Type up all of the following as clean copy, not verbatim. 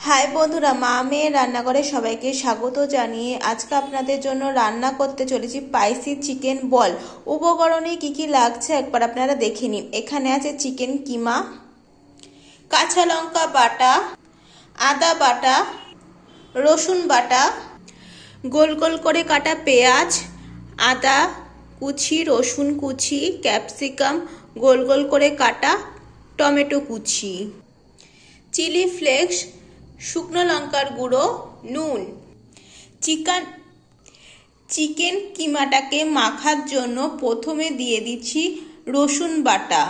High বন্ধুরা, মা মেয়ে রান্নাঘরে সবাইকে স্বাগত জানিয়ে আজকে আপনাদের জন্য রান্না করতে চলেছি স্পাইসি চিকেন বল। উপকরণে কি কি লাগছে একবার আপনারা দেখে নিন। এখানে আছে চিকেন কিমা, কাঁচা লঙ্কা বাটা, আদা বাটা, রসুন বাটা, গোল গোল করে কাটা পেঁয়াজ, আদা কুচি, রসুন কুচি, ক্যাপসিকাম গোল গোল করে কাটা, টমেটো কুচি, চিলি ফ্লেক্স, শুকনো লঙ্কার গুঁড়ো, নুন। চিকেন কিমাটাকে মাখার জন্য প্রথমে দিয়ে দিচ্ছি রসুন বাটা,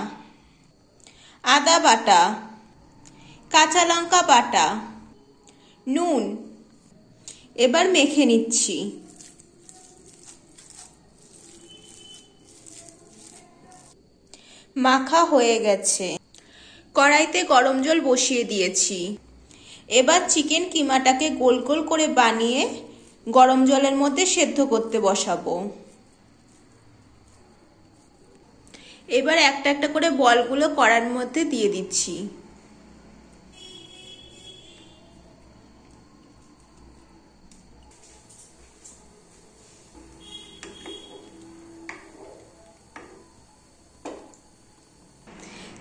আদা বাটা, কাঁচা লঙ্কা বাটা, নুন। এবার মেখে নিচ্ছি। মাখা হয়ে গেছে। কড়াইতে গরম জল বসিয়ে দিয়েছি। এবার চিকেন কিমাটাকে গোল গোল করে বানিয়ে গরম জলের মধ্যে সেদ্ধ করতে বসাবো। এবার একটা একটা করে বলগুলো কড়ার মধ্যে দিয়ে দিচ্ছি।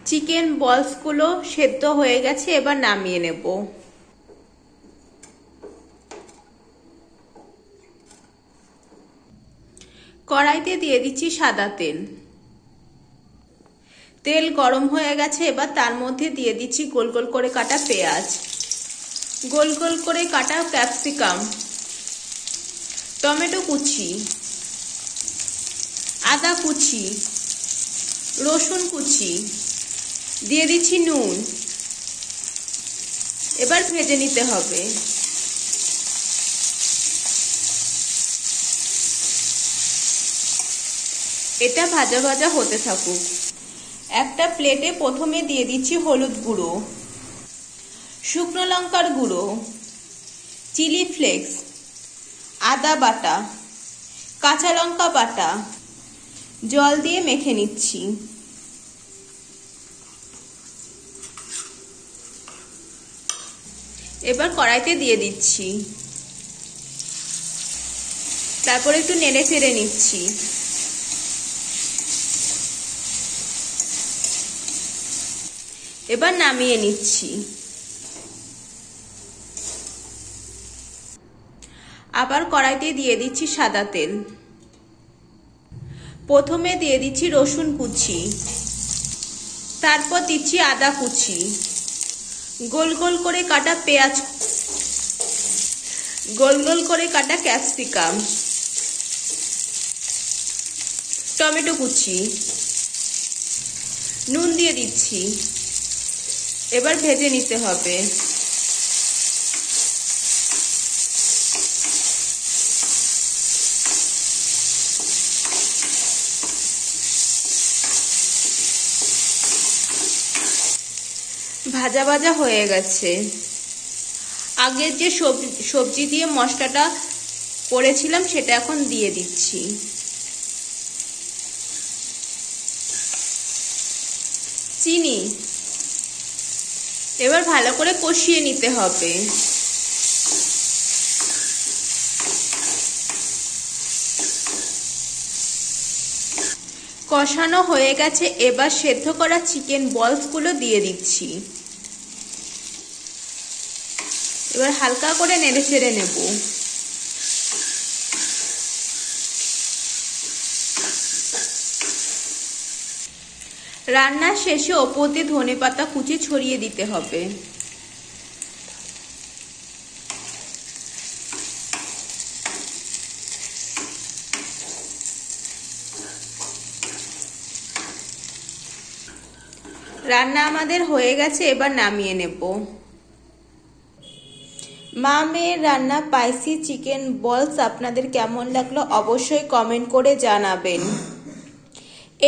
চিকেন বলসগুলো সেদ্ধ হয়ে গেছে, এবার নামিয়ে নেব। কড়াইতে দিয়ে দিচ্ছি সাদা তেল। তেল গরম হয়ে গেছে, এবার তার মধ্যে দিয়ে দিচ্ছি গোল গোল করে কাটা পেঁয়াজ, গোল গোল করে কাটা ক্যাপসিকাম, টমেটো কুচি, আদা কুচি, রসুন কুচি, দিয়ে দিচ্ছি নুন। এবার ভেজে নিতে হবে। এটা ভাজা ভাজা হতে থাকুক। একটা প্লেটে প্রথমে দিয়ে দিচ্ছি হলুদ গুঁড়ো, শুকনো লঙ্কার গুঁড়ো, চিলি ফ্লেক্স, আদা বাটা, কাঁচা লঙ্কা বাটা, জল দিয়ে মেখে নিচ্ছি। এবার কড়াইতে দিয়ে দিচ্ছি। তারপর একটু নেড়ে চেড়ে নিচ্ছি। এবার নামিয়ে নিচ্ছি। আবার কড়াইতে দিয়ে দিচ্ছি সাদা তেল। প্রথমে দিয়ে দিচ্ছি রসুন কুচি, তারপর দিচ্ছি আদা কুচি, গোল গোল করে কাটা পেঁয়াজ, গোল গোল করে কাটা ক্যাপসিকাম, টমেটো কুচি, নুন দিয়ে দিচ্ছি। এবার ভেজে নিতে হবে। ভাজা ভাজা হয়ে গেছে। আগের যে সবজি দিয়ে মশলাটা করেছিলাম সেটা এখন দিয়ে দিচ্ছি। চিনি। এবার ভালো করে কষিয়ে নিতে হবে। কষানো হয়ে গেছে। এবার সেদ্ধ করা চিকেন বলসগুলো দিয়ে দিচ্ছি। এবার হালকা করে নেড়ে চেড়ে নেব। রান্নার শেষে ওপর দিয়ে ধনেপাতা কুচি ছড়িয়ে দিতে হবে। রান্না আমাদের হয়ে গেছে, এবার নামিয়ে নেব। মা মেয়ের রান্না স্পাইসি চিকেন বলস আপনাদের কেমন লাগলো অবশ্যই কমেন্ট করে জানাবেন।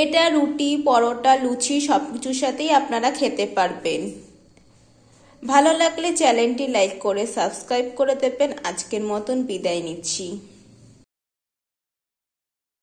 এটা রুটি, পরোটা, লুচি সবকিছুর সাথেই আপনারা খেতে পারবেন। ভালো লাগলে চ্যানেলটি লাইক করে সাবস্ক্রাইব করে দেবেন। আজকের মতন বিদায় নিচ্ছি।